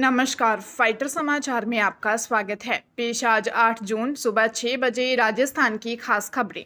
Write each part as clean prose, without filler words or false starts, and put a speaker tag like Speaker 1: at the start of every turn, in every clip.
Speaker 1: नमस्कार, फाइटर समाचार में आपका स्वागत है। पेश आज 8 जून सुबह 6 बजे राजस्थान की खास खबरें।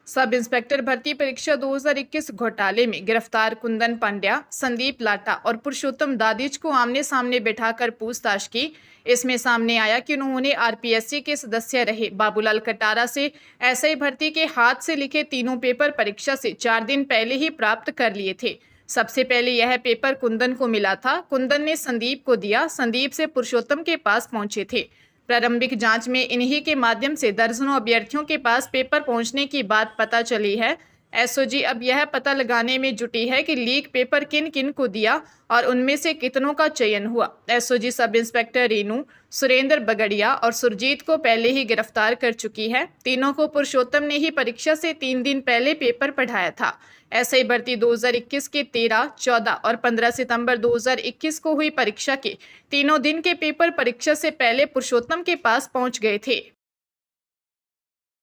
Speaker 1: सब इंस्पेक्टर भर्ती परीक्षा 2021 घोटाले में गिरफ्तार कुंदन पांड्या, संदीप लाटा और पुरुषोत्तम दादिच को आमने सामने बैठाकर पूछताछ की। इसमें सामने आया कि उन्होंने आरपीएससी के सदस्य रहे बाबूलाल कटारा से एसआई भर्ती के हाथ से लिखे तीनों पेपर परीक्षा से 4 दिन पहले ही प्राप्त कर लिए थे। सबसे पहले यह पेपर कुंदन को मिला था। कुंदन ने संदीप को दिया। संदीप से पुरुषोत्तम के पास पहुंचे थे। प्रारंभिक जांच में इन्हीं के माध्यम से दर्जनों अभ्यर्थियों के पास पेपर पहुंचने की बात पता चली है। एसओजी अब यह पता लगाने में जुटी है कि लीक पेपर किन किन को दिया और उनमें से कितनों का चयन हुआ। SOG sub inspector Renu, Surendra Bagadia और सुरजीत को पहले ही गिरफ्तार कर चुकी है। तीनों को पुरुषोत्तम ने ही परीक्षा से 3 दिन पहले पेपर पढ़ाया था। एसआई भर्ती 2021 के 13, 14 और 15 सितंबर 2021 को हुई परीक्षा के तीनों दिन के पेपर परीक्षा से पहले पुरुषोत्तम के पास पहुंच गए थे।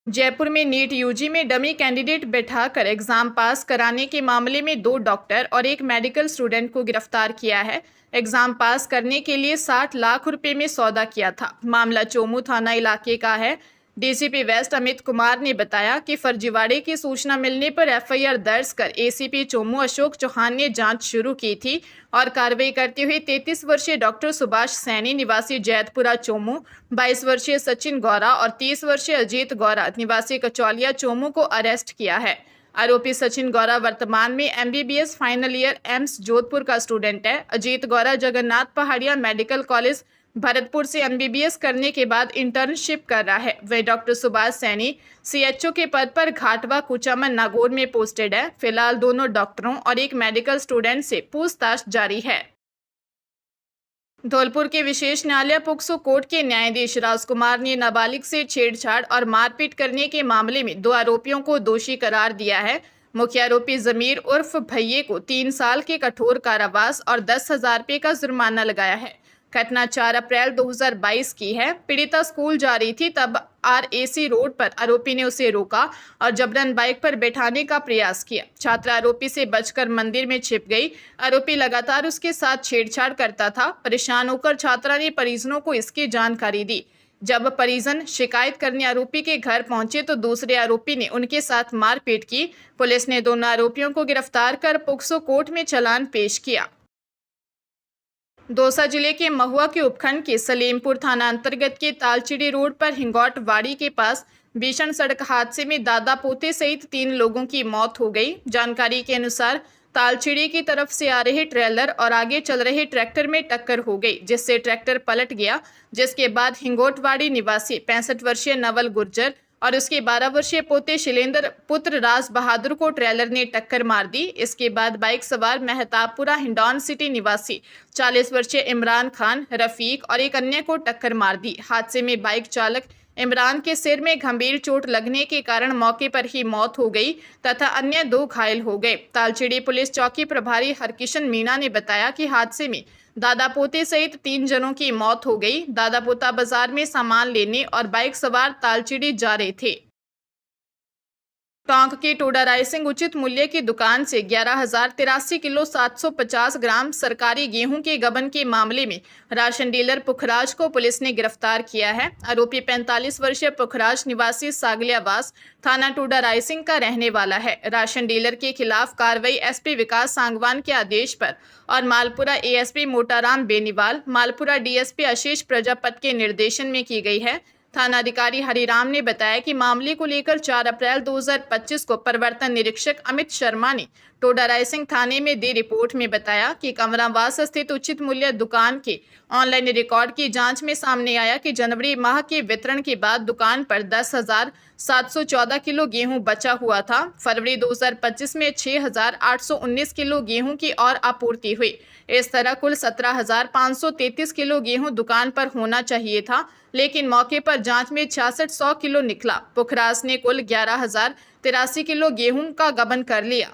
Speaker 1: जयपुर में नीट यूजी में डमी कैंडिडेट बैठाकर एग्जाम पास कराने के मामले में 2 डॉक्टर और 1 मेडिकल स्टूडेंट को गिरफ्तार किया है। एग्जाम पास करने के लिए 60 लाख रुपए में सौदा किया था। मामला चोमू थाना इलाके का है। डीसीपी वेस्ट अमित कुमार ने बताया कि फर्जीवाड़े की सूचना मिलने पर एफआईआर दर्ज कर एसीपी चोमू अशोक चौहान ने जांच शुरू की थी और कार्रवाई करते हुए 33 वर्षीय डॉक्टर सुभाष सैनी निवासी जैतपुरा चोमू, 22 वर्षीय सचिन गौरा और 30 वर्षीय अजीत गौरा निवासी कचौलिया चोमू को अरेस्ट किया है। आरोपी सचिन गौरा वर्तमान में MBBS final year AIIMS Jodhpur का स्टूडेंट है। अजीत गौरा जगन्नाथ पहाड़िया मेडिकल कॉलेज भरतपुर से एमबीबीएस करने के बाद इंटर्नशिप कर रहा है। वह डॉक्टर सुभाष सैनी सीएचओ के पद पर घाटवा कुचामन नागौर में पोस्टेड है। फिलहाल दोनों डॉक्टरों और 1 मेडिकल स्टूडेंट से पूछताछ जारी है। धौलपुर के विशेष न्यायालय पोक्सो कोर्ट के न्यायाधीश राजकुमार ने नाबालिग से छेड़छाड़ और मारपीट करने के मामले में 2 आरोपियों को दोषी करार दिया है। मुख्य आरोपी जमीर उर्फ भैये को 3 साल के कठोर कारावास और 10,000 रुपये का जुर्माना लगाया है। घटना 4 अप्रैल 2022 की है। पीड़िता स्कूल जा रही थी, तब आरएसी रोड पर आरोपी ने उसे रोका और जबरन बाइक पर बैठाने का प्रयास किया। छात्रा आरोपी से बचकर मंदिर में छिप गई। आरोपी लगातार उसके साथ छेड़छाड़ करता था। परेशान होकर छात्रा ने परिजनों को इसकी जानकारी दी। जब परिजन शिकायत करने आरोपी के घर पहुंचे तो दूसरे आरोपी ने उनके साथ मारपीट की। पुलिस ने दोनों आरोपियों को गिरफ्तार कर पोक्सो कोर्ट में चालान पेश किया। दौसा जिले के महुआ के उपखंड के सलेमपुर थाना अंतर्गत के तालचिड़ी रोड पर हिंगोटवाड़ी के पास भीषण सड़क हादसे में दादा पोते सहित 3 लोगों की मौत हो गई। जानकारी के अनुसार तालचिड़ी की तरफ से आ रहे ट्रेलर और आगे चल रहे ट्रैक्टर में टक्कर हो गई, जिससे ट्रैक्टर पलट गया। जिसके बाद हिंगोटवाड़ी निवासी 65 वर्षीय नवल गुर्जर और उसके 12 वर्षीय पोते शिलेंद्र पुत्र राज बहादुर को ट्रेलर ने टक्कर मार दी। इसके बाद बाइक सवार मेहताबपुरा हिंडौन सिटी निवासी 40 वर्षीय इमरान खान, रफीक और 1 अन्य को टक्कर मार दी। हादसे में बाइक चालक इमरान के सिर में गंभीर चोट लगने के कारण मौके पर ही मौत हो गई तथा अन्य 2 घायल हो गए। तालचिड़ी पुलिस चौकी प्रभारी हरकिशन मीणा ने बताया कि हादसे में दादा पोते सहित 3 जनों की मौत हो गई। दादा पोता बाजार में सामान लेने और बाइक सवार तालचिड़ी जा रहे थे। टोंक के टोडा रायसिंह उचित मूल्य की दुकान से 11,083 किलो 750 ग्राम सरकारी गेहूं के गबन के मामले में राशन डीलर पुखराज को पुलिस ने गिरफ्तार किया है। आरोपी 45 वर्षीय पुखराज निवासी सागलियावास थाना टोडा रायसिंह का रहने वाला है। राशन डीलर के खिलाफ कार्रवाई एसपी विकास सांगवान के आदेश पर और मालपुरा एएसपी मोटाराम बेनीवाल, मालपुरा डीएसपी आशीष प्रजापत के निर्देशन में की गई है। थानाधिकारी हरिराम ने बताया कि मामले को लेकर 4 अप्रैल 2025 को प्रवर्तन निरीक्षक अमित शर्मा ने टोडा रायसिंह थाने में दी रिपोर्ट में बताया कि कमरावास स्थित उचित मूल्य दुकान के ऑनलाइन रिकॉर्ड की जांच में सामने आया कि जनवरी माह के वितरण के बाद दुकान पर 10,714 किलो गेहूं बचा हुआ था। फरवरी 2025 में 6,819 किलो गेहूं की और आपूर्ति हुई। इस तरह कुल 17,533 किलो गेहूं दुकान पर होना चाहिए था, लेकिन मौके पर जांच में 6600 किलो निकला। पुखराज ने कुल 11,083 किलो गेहूं का गबन कर लिया।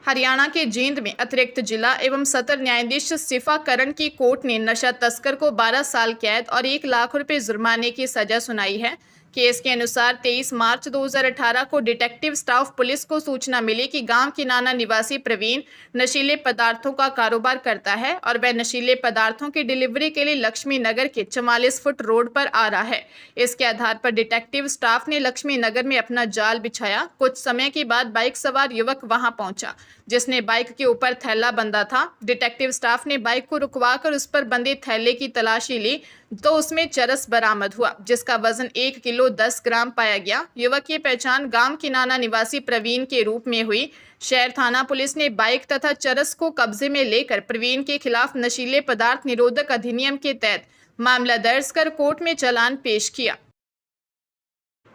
Speaker 1: हरियाणा के जींद में अतिरिक्त जिला एवं सत्र न्यायाधीश सिफा करण की कोर्ट ने नशा तस्कर को 12 साल कैद और 1 लाख रुपए जुर्माने की सजा सुनाई है। केस के अनुसार 23 मार्च 2018 को डिटेक्टिव स्टाफ पुलिस को सूचना मिली कि गांव किनाना निवासी प्रवीण नशीले पदार्थों का कारोबार करता है और वह नशीले पदार्थों की डिलीवरी के लिए लक्ष्मी नगर के 44 फुट रोड पर आ रहा है। इसके आधार पर डिटेक्टिव स्टाफ ने लक्ष्मी नगर में अपना जाल बिछाया। कुछ समय के बाद बाइक सवार युवक वहां पहुंचा, जिसने बाइक के ऊपर थैला बंधा था। डिटेक्टिव स्टाफ ने बाइक को रुकवाकर उस पर बंधे थैले की तलाशी ली तो उसमें चरस बरामद हुआ, जिसका वजन 1 किलो 10 ग्राम पाया गया। युवक की पहचान गांव किनाना निवासी प्रवीण के रूप में हुई। शहर थाना पुलिस ने बाइक तथा चरस को कब्जे में लेकर प्रवीण के खिलाफ नशीले पदार्थ निरोधक अधिनियम के तहत मामला दर्ज कर कोर्ट में चालान पेश किया।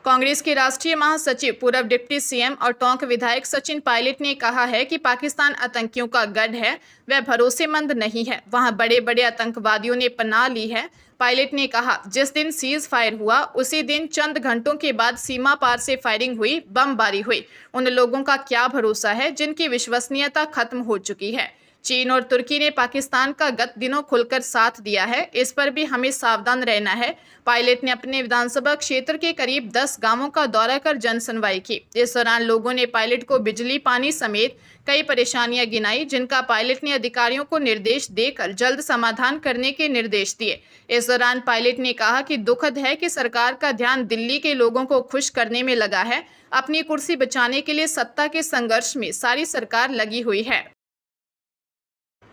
Speaker 1: कांग्रेस के राष्ट्रीय महासचिव पूर्व डिप्टी सीएम और टोंक विधायक सचिन पायलट ने कहा है कि पाकिस्तान आतंकियों का गढ़ है, वह भरोसेमंद नहीं है, वहां बड़े बड़े आतंकवादियों ने पनाह ली है। पायलट ने कहा, जिस दिन सीज फायर हुआ उसी दिन चंद घंटों के बाद सीमा पार से फायरिंग हुई, बमबारी हुई। उन लोगों का क्या भरोसा है जिनकी विश्वसनीयता खत्म हो चुकी है। चीन और तुर्की ने पाकिस्तान का गत दिनों खुलकर साथ दिया है, इस पर भी हमें सावधान रहना है। पायलट ने अपने विधानसभा क्षेत्र के करीब 10 गांवों का दौरा कर जनसुनवाई की। इस दौरान लोगों ने पायलट को बिजली, पानी समेत कई परेशानियां गिनाई, जिनका पायलट ने अधिकारियों को निर्देश देकर जल्द समाधान करने के निर्देश दिए। इस दौरान पायलट ने कहा कि दुखद है कि सरकार का ध्यान दिल्ली के लोगों को खुश करने में लगा है। अपनी कुर्सी बचाने के लिए सत्ता के संघर्ष में सारी सरकार लगी हुई है।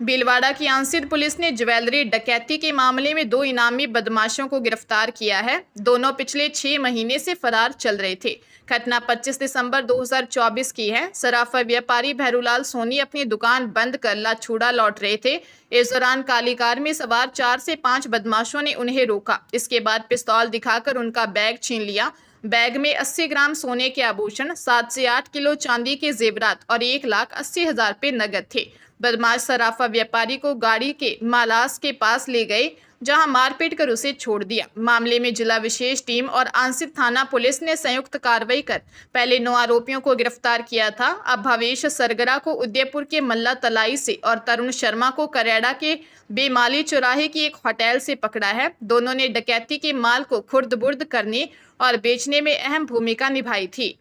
Speaker 1: भीलवाड़ा की आंसिल पुलिस ने ज्वेलरी डकैती के मामले में 2 इनामी बदमाशों को गिरफ्तार किया है। दोनों पिछले 6 महीने से फरार चल रहे थे। घटना 25 दिसंबर 2024 की है। सराफा व्यापारी भैरूलाल सोनी अपनी दुकान बंद कर लाछूड़ा लौट रहे थे। इस दौरान काली कार में सवार 4 से 5 बदमाशों ने उन्हें रोका। इसके बाद पिस्तौल दिखाकर उनका बैग छीन लिया। बैग में 80 ग्राम सोने के आभूषण, 7 से 8 किलो चांदी के जेवरात और 1,80,000 रुपये नगद थे। बदमाश सराफा व्यापारी को गाड़ी के मालास के पास ले गए, जहां मारपीट कर उसे छोड़ दिया। मामले में जिला विशेष टीम और आंसिल थाना पुलिस ने संयुक्त कार्रवाई कर पहले 9 आरोपियों को गिरफ्तार किया था। अब भवेश सरगरा को उदयपुर के मल्ला तलाई से और तरुण शर्मा को करेड़ा के बेमाली चौराहे की एक होटल से पकड़ा है। दोनों ने डकैती के माल को खुर्द-बुर्द करने और बेचने में अहम भूमिका निभाई थी।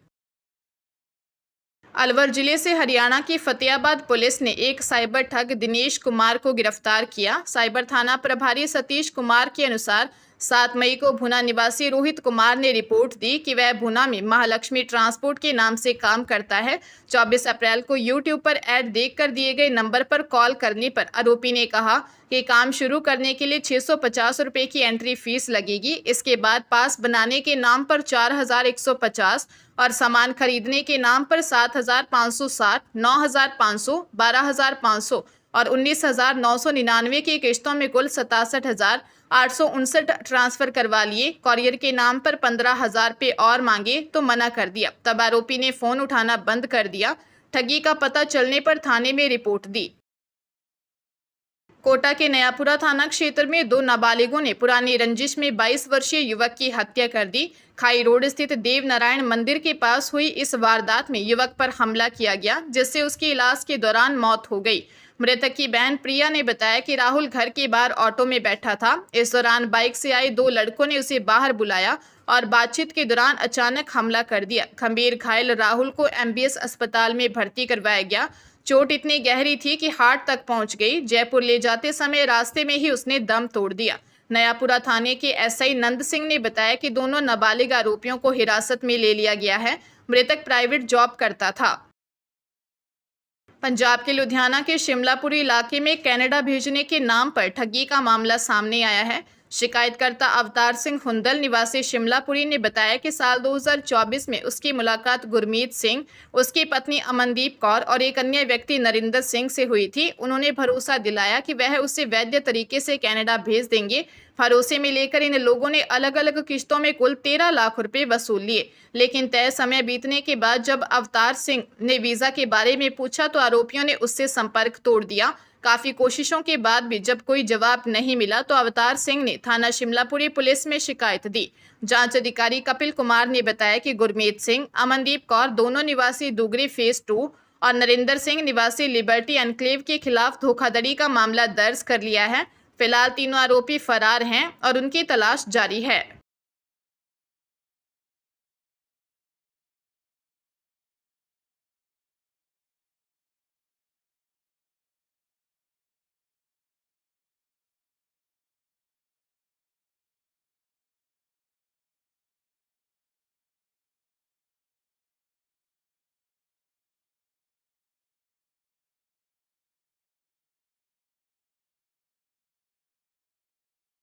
Speaker 1: अलवर जिले से हरियाणा की फतेहाबाद पुलिस ने एक साइबर ठग दिनेश कुमार को गिरफ्तार किया। साइबर थाना प्रभारी सतीश कुमार के अनुसार 7 मई को भुना निवासी रोहित कुमार ने रिपोर्ट दी कि वह भुना में महालक्ष्मी ट्रांसपोर्ट के नाम से काम करता है। 24 अप्रैल को यूट्यूब पर ऐड देखकर दिए गए नंबर पर कॉल करने पर आरोपी ने कहा कि काम शुरू करने के लिए 650 रुपये की एंट्री फीस लगेगी। इसके बाद पास बनाने के नाम पर 4,150 और सामान खरीदने के नाम पर 7,560, 9,500, 12,500 और 19,999 की किश्तों में कुल 67,859 ट्रांसफर करवा लिए। कॉरियर के नाम पर 15,000 रुपये और मांगे तो मना कर दिया। तब आरोपी ने फोन उठाना बंद कर दिया। ठगी का पता चलने पर थाने में रिपोर्ट दी। कोटा के नयापुरा थाना क्षेत्र में 2 नाबालिगों ने पुरानी रंजिश में 22 वर्षीय युवक की हत्या कर दी। खाई रोड स्थित देव नारायण मंदिर के पास हुई इस वारदात में युवक पर हमला किया गया, जिससे उसकी इलाज के दौरान मौत हो गई। मृतक की बहन प्रिया ने बताया कि राहुल घर के बाहर ऑटो में बैठा था। इस दौरान बाइक से आए 2 लड़कों ने उसे बाहर बुलाया और बातचीत के दौरान अचानक हमला कर दिया। गंभीर घायल राहुल को एमबीएस अस्पताल में भर्ती करवाया गया। चोट इतनी गहरी थी कि हार्ट तक पहुंच गई। जयपुर ले जाते समय रास्ते में ही उसने दम तोड़ दिया। नयापुरा थाने के एसआई नंद सिंह ने बताया कि दोनों नाबालिग आरोपियों को हिरासत में ले लिया गया है। मृतक प्राइवेट जॉब करता था। पंजाब के लुधियाना के शिमलापुरी इलाके में कनाडा भेजने के नाम पर ठगी का मामला सामने आया है। शिकायतकर्ता अवतार सिंह हुंदल निवासी शिमलापुरी ने बताया कि साल 2024 में उसकी मुलाकात गुरमीत सिंह, उसकी पत्नी अमनदीप कौर और एक अन्य व्यक्ति नरिंदर सिंह से हुई थी। उन्होंने भरोसा दिलाया कि वह उसे वैध तरीके से कनाडा भेज देंगे। भरोसे में लेकर इन लोगों ने अलग अलग किश्तों में कुल 13 लाख रुपए वसूल लिए, लेकिन तय समय बीतने के बाद जब अवतार सिंह ने वीजा के बारे में पूछा तो आरोपियों ने उससे संपर्क तोड़ दिया। काफी कोशिशों के बाद भी जब कोई जवाब नहीं मिला तो अवतार सिंह ने थाना शिमलापुरी पुलिस में शिकायत दी। जांच अधिकारी कपिल कुमार ने बताया कि गुरमीत सिंह, अमनदीप कौर दोनों निवासी दुगरी फेज 2 और नरिंदर सिंह निवासी लिबर्टी एनक्लेव के खिलाफ धोखाधड़ी का मामला दर्ज कर लिया है। फिलहाल तीनों आरोपी फरार हैं और उनकी तलाश जारी है।